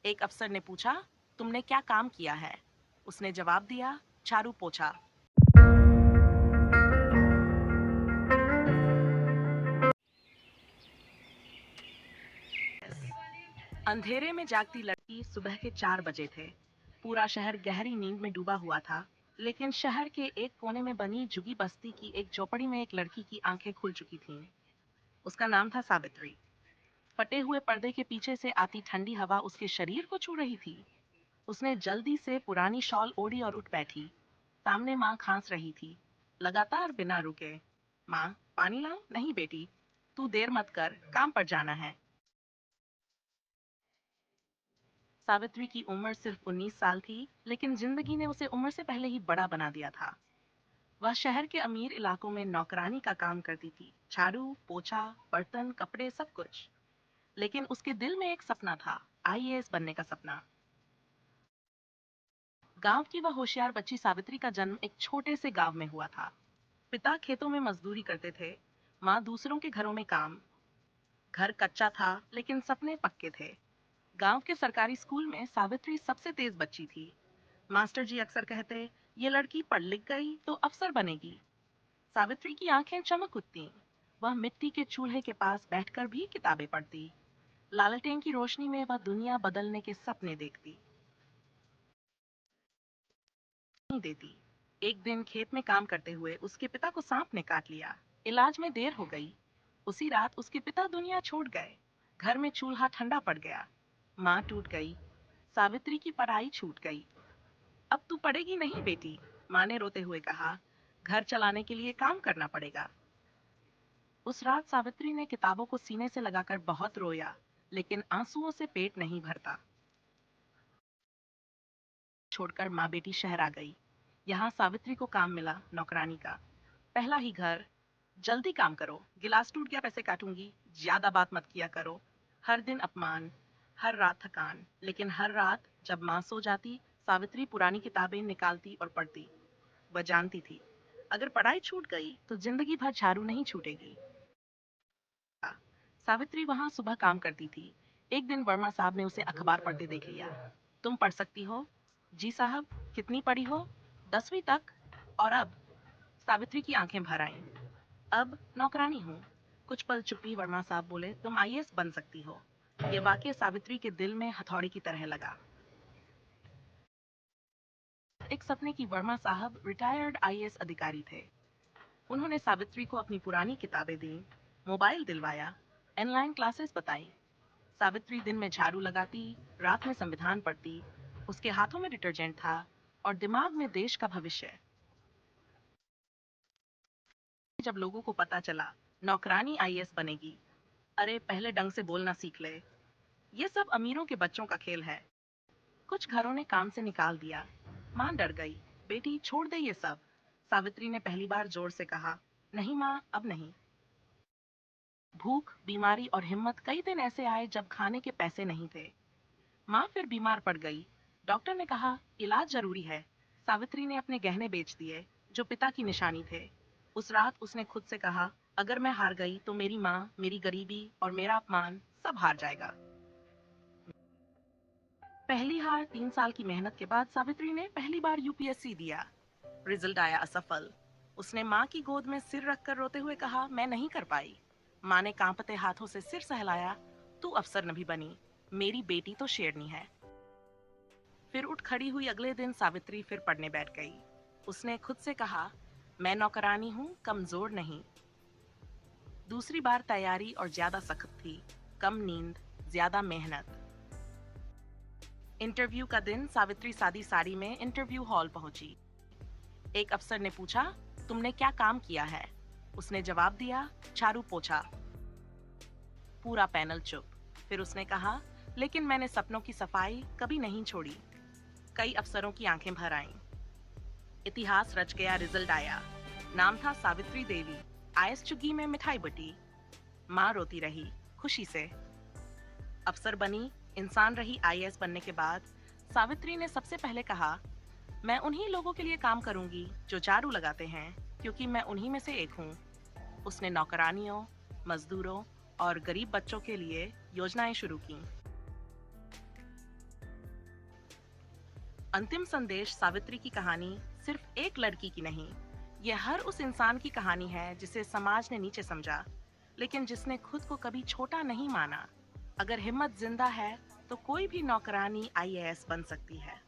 एक अफसर ने पूछा, तुमने क्या काम किया है? उसने जवाब दिया, झाड़ू पोछा। अंधेरे में जागती लड़की सुबह के 4 बजे थे। पूरा शहर गहरी नींद में डूबा हुआ था, लेकिन शहर के एक कोने में बनी झुगी बस्ती की एक झोपड़ी में एक लड़की की आंखें खुल चुकी थीं। उसका नाम था सावित्री। फटे हुए पर्दे के पीछे से आती ठंडी हवा उसके शरीर को छू रही थी। उसने जल्दी से पुरानी शॉल ओढ़ी और उठ बैठी। सामने माँ खांस रही थी, लगातार बिना रुके। माँ, पानी लाऊं? नहीं बेटी, तू देर मत कर, काम पर जाना है। सावित्री की उम्र सिर्फ 19 साल थी, लेकिन जिंदगी ने उसे उम्र से पहले ही बड़ा बना दिया था। वह शहर के अमीर इलाकों में नौकरानी का काम करती थी, झाड़ू पोछा, बर्तन, कपड़े, सब कुछ। लेकिन उसके दिल में एक सपना था, आईएएस बनने का सपना। गांव की वह होशियार बच्ची सावित्री का जन्म एक छोटे से गांव में हुआ था। पिता खेतों में मजदूरी करते थे, माँ दूसरों के घरों में काम। घर कच्चा था, लेकिन सपने पक्के थे। गांव के सरकारी स्कूल में सावित्री सबसे तेज बच्ची थी। मास्टर जी अक्सर कहते, ये लड़की पढ़ लिख गई तो अफसर बनेगी। सावित्री की आंखें चमक उठती। वह मिट्टी के चूल्हे के पास बैठकर भी किताबें पढ़ती। लालटेन की रोशनी में वह दुनिया बदलने के सपने देखती। नहीं देती। एक दिन खेत में काम करते हुए उसके पिता को सांप ने काट लिया। इलाज में देर हो गई। उसी रात उसके पिता दुनिया छोड़ गए। घर में चूल्हा ठंडा पड़ गया। माँ टूट गई। सावित्री की पढ़ाई छूट गई। अब तू पढ़ेगी नहीं बेटी, माँ ने रोते हुए कहा। घर चलाने के लिए काम करना पड़ेगा। उस रात सावित्री ने किताबों को सीने से लगाकर बहुत रोया, लेकिन आंसुओं से पेट नहीं भरता। छोड़कर माँ बेटी शहर आ गई। यहाँ सावित्री को काम मिला, नौकरानी का। पहला ही घर। जल्दी काम करो, गिलास टूट गया पैसे काटूंगी, ज्यादा बात मत किया करो। हर दिन अपमान, हर रात थकान। लेकिन हर रात जब माँ सो जाती, सावित्री पुरानी किताबें निकालती और पढ़ती। वह जानती थी, अगर पढ़ाई छूट गई तो जिंदगी भर झाड़ू नहीं छूटेगी। सावित्री वहां सुबह काम करती थी। एक दिन वर्मा साहब ने उसे अखबार पढ़ते देख लिया। तुम पढ़ सकती हो? जी साहब। कितनी पढ़ी हो? 10वीं तक। और अब? सावित्री की आंखें भर आईं। अब नौकरानी हूँ। कुछ पल चुप्पी। वर्मा साहब बोले, तुम आईएएस बन सकती हो। ये वाक्य सावित्री के दिल में हथौड़ी की तरह लगा। एक सपने की वर्मा साहब रिटायर्ड आईएएस अधिकारी थे। उन्होंने सावित्री को अपनी पुरानी किताबें दी, मोबाइल दिलवाया, ऑनलाइन क्लासेस बताई। सावित्री दिन में झाड़ू लगाती, रात में संविधान पढ़ती। उसके हाथों में डिटर्जेंट था और दिमाग में देश का भविष्य। जब लोगों को पता चला नौकरानी आईएएस बनेगी, अरे पहले ढंग से बोलना सीख ले, ये सब अमीरों के बच्चों का खेल है। कुछ घरों ने काम से निकाल दिया। माँ डर गई। बेटी छोड़ दे ये सब। सावित्री ने पहली बार जोर से कहा, नहीं माँ, अब नहीं। भूख, बीमारी और हिम्मत। कई दिन ऐसे आए जब खाने के पैसे नहीं थे। माँ फिर बीमार पड़ गई। डॉक्टर ने कहा, इलाज जरूरी है। सावित्री ने अपने गहने बेच दिए, जो पिता की निशानी थे। उस रात उसने खुद से कहा, अगर मैं हार गई तो मेरी माँ, मेरी गरीबी और मेरा अपमान सब हार जाएगा। पहली हार। 3 साल की मेहनत के बाद सावित्री ने पहली बार यूपीएससी दिया। रिजल्ट आया असफल। उसने माँ की गोद में सिर रखकर रोते हुए कहा, मैं नहीं कर पाई। माँ ने कांपते हाथों से सिर सहलाया, तू अफसर नहीं बनी, मेरी बेटी तो शेरनी है। फिर उठ खड़ी हुई। अगले दिन सावित्री फिर पढ़ने बैठ गई। उसने खुद से कहा, मैं नौकरानी हूँ, कमजोर नहीं। दूसरी बार तैयारी और ज्यादा सख्त थी। कम नींद, ज्यादा मेहनत। इंटरव्यू का दिन। सावित्री सादी साड़ी में इंटरव्यू हॉल पहुंची। एक अफसर ने पूछा, तुमने क्या काम किया है? उसने जवाब दिया, झाड़ू पोछा। पूरा पैनल चुप। फिर उसने कहा, लेकिन मैंने सपनों की सफाई कभी नहीं छोड़ी। कई अफसरों की आंखें भर आईं। इतिहास रच गया। रिजल्ट आया। नाम था सावित्री देवी। आईएएस चुग्गी में मिठाई बटी। माँ रोती रही, खुशी से। अफसर बनी, इंसान रही। आईएएस बनने के बाद सावित्री ने सबसे पहले कहा, मैं उन्हीं लोगों के लिए काम करूंगी जो झाड़ू लगाते हैं, क्योंकि मैं उन्हीं में से एक हूँ। उसने नौकरानियों, मजदूरों और गरीब बच्चों के लिए योजनाएं शुरू की। अंतिम संदेश सावित्री की कहानी सिर्फ एक लड़की की नहीं, ये हर उस इंसान की कहानी है जिसे समाज ने नीचे समझा, लेकिन जिसने खुद को कभी छोटा नहीं माना। अगर हिम्मत जिंदा है, तो कोई भी नौकरानी आईएएस बन सकती है।